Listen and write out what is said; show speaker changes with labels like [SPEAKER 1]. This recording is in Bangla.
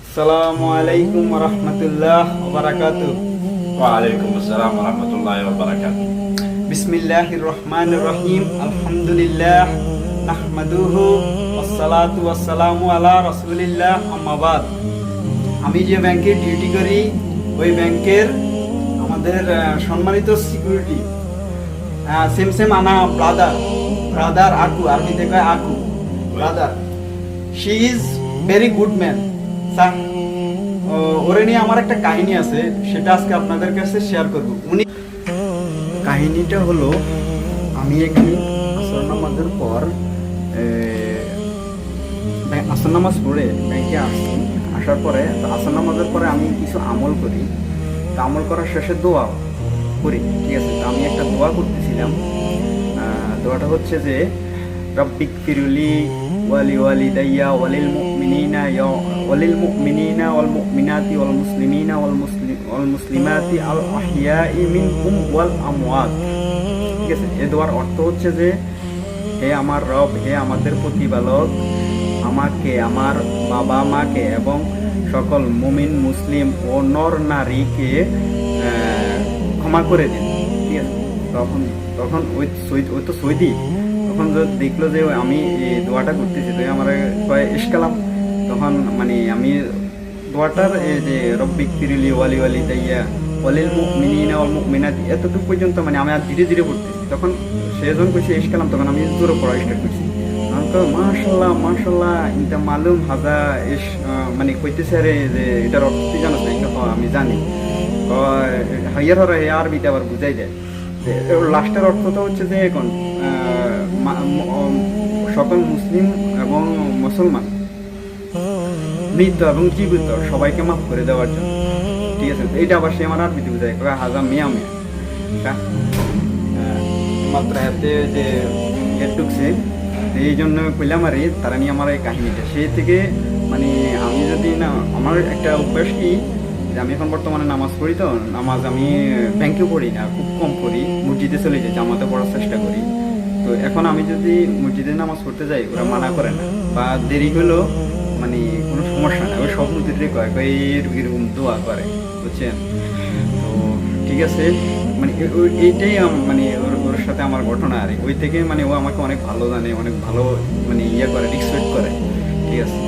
[SPEAKER 1] আসসালামু আলাইকুম ওয়া রাহমাতুল্লাহ ওয়া বারাকাতুহু।
[SPEAKER 2] ওয়ালাইকুম আসসালাম ওয়া রাহমাতুল্লাহি ওয়া বারাকাতুহু।
[SPEAKER 1] বিসমিল্লাহির রহমানির রহিম। আলহামদুলিল্লাহ নাহমাদুহু ওয়াসসালাতু ওয়াসসালামু আলা রাসূলিল্লাহ, আম্মা বাদ। আমি যে ব্যাংকে ডিউটি করি, ওই ব্যাংকের আমাদের সম্মানিত সিকিউরিটি সেম আনা ব্রাদার আকু, আরবিতে কয় আকু, brother. She is very good man sir. ওরে নিয়ে আমার একটা কাহিনী আছে, সেটা আজকে আপনাদের কাছে শেয়ার করব। কাহিনীটা হলো, আমি একদিন আসর নামাজের পর আসর নামাজ পড়ে ব্যাংকে আসছি। আসার পরে আসর নামাজের পরে আমি কিছু আমল করি। তো আমল করার শেষে দোয়া করি, ঠিক আছে। তো আমি একটা দোয়া করতেছিলাম। দোয়াটা হচ্ছে যে রব্বিক ফিরুলি ওয়ালি ওয়ালিদাইয়া ওয়ালিল মুমিনিনা ওয়াল মুমিনাতি ওয়াল মুসলিমিনা ওয়াল মুসলিমাতি আল আহিয়াই মিনকুম ওয়াল আমওয়াত। ঠিক আছে, এই দোয়ার অর্থ হচ্ছে যে, হে আমার রব, হে আমাদের প্রতিপালক, আমাকে, আমার বাবা মাকে এবং সকল মুমিন মুসলিম ও নর নারীকে ক্ষমা করে দিন। ঠিক আছে। তখন ওই তো সৈদি তখন দেখলো যে আমি এই দোয়াটা করতেছি, তো আমার কয় ইশকালাম। তখন মানে আমি দোয়াটার এই যে রব্বিক ফিরলি ওয়ালি তাইয়া ওয়ালিল মুমিনিনা ওয়াল মুমিনাতি এতটুকু পর্যন্ত মানে আমি আর ধীরে ধীরে পড়তেছি। তখন সে যখন কইছে ইশকালাম, তখন আমি জোরে পড়া স্টার্ট করছি। মাশাল্লাহ ইনটা মালুম হাজা ইস, মানে কইতেছে আরে যে এটার অর্থ কি জানো? আমি জানি। হাইয়ার হরা হে আরবিতে আবার বুঝাই দেয়। লাস্টের অর্থটা হচ্ছে যে এখন সকল মুসলিম এবং মুসলমান, মৃত এবং জীবিত সবাইকে মাফ করে দেওয়ার জন্য। ঠিক আছে, এইটা আবার সে আমার আরবিতে বুঝায় হাজা মিয়া মাত্র হাতে যে ঢুকছে। এই জন্য কইলাম আর তারা নিয়ে আমার এই কাহিনীটা সেই থেকে মানে আমি যদি না, আমার একটা অভ্যাস কি যে আমি এখন বর্তমানে নামাজ পড়ি। তো নামাজ আমি ব্যাংকে পড়ি না, খুব কম পড়ি। মসজিদে চলে যাই, জামাতে পড়ার চেষ্টা করি। তো এখন আমি যদি মসজিদে নামাজ পড়তে যাই, ওরা মানা করে না, বা দেরি হলেও মানে কোনো সমস্যা নেই। ওই সব মসজিদে কয় এরকম দোয়া করে, বুঝছেন? তো ঠিক আছে, মানে এইটাই মানে ওর সাথে আমার ঘটনা। আর ওই থেকে মানে ও আমাকে অনেক ভালো জানে, অনেক ভালো মানে করে, রিসপেক্ট করে। ঠিক আছে।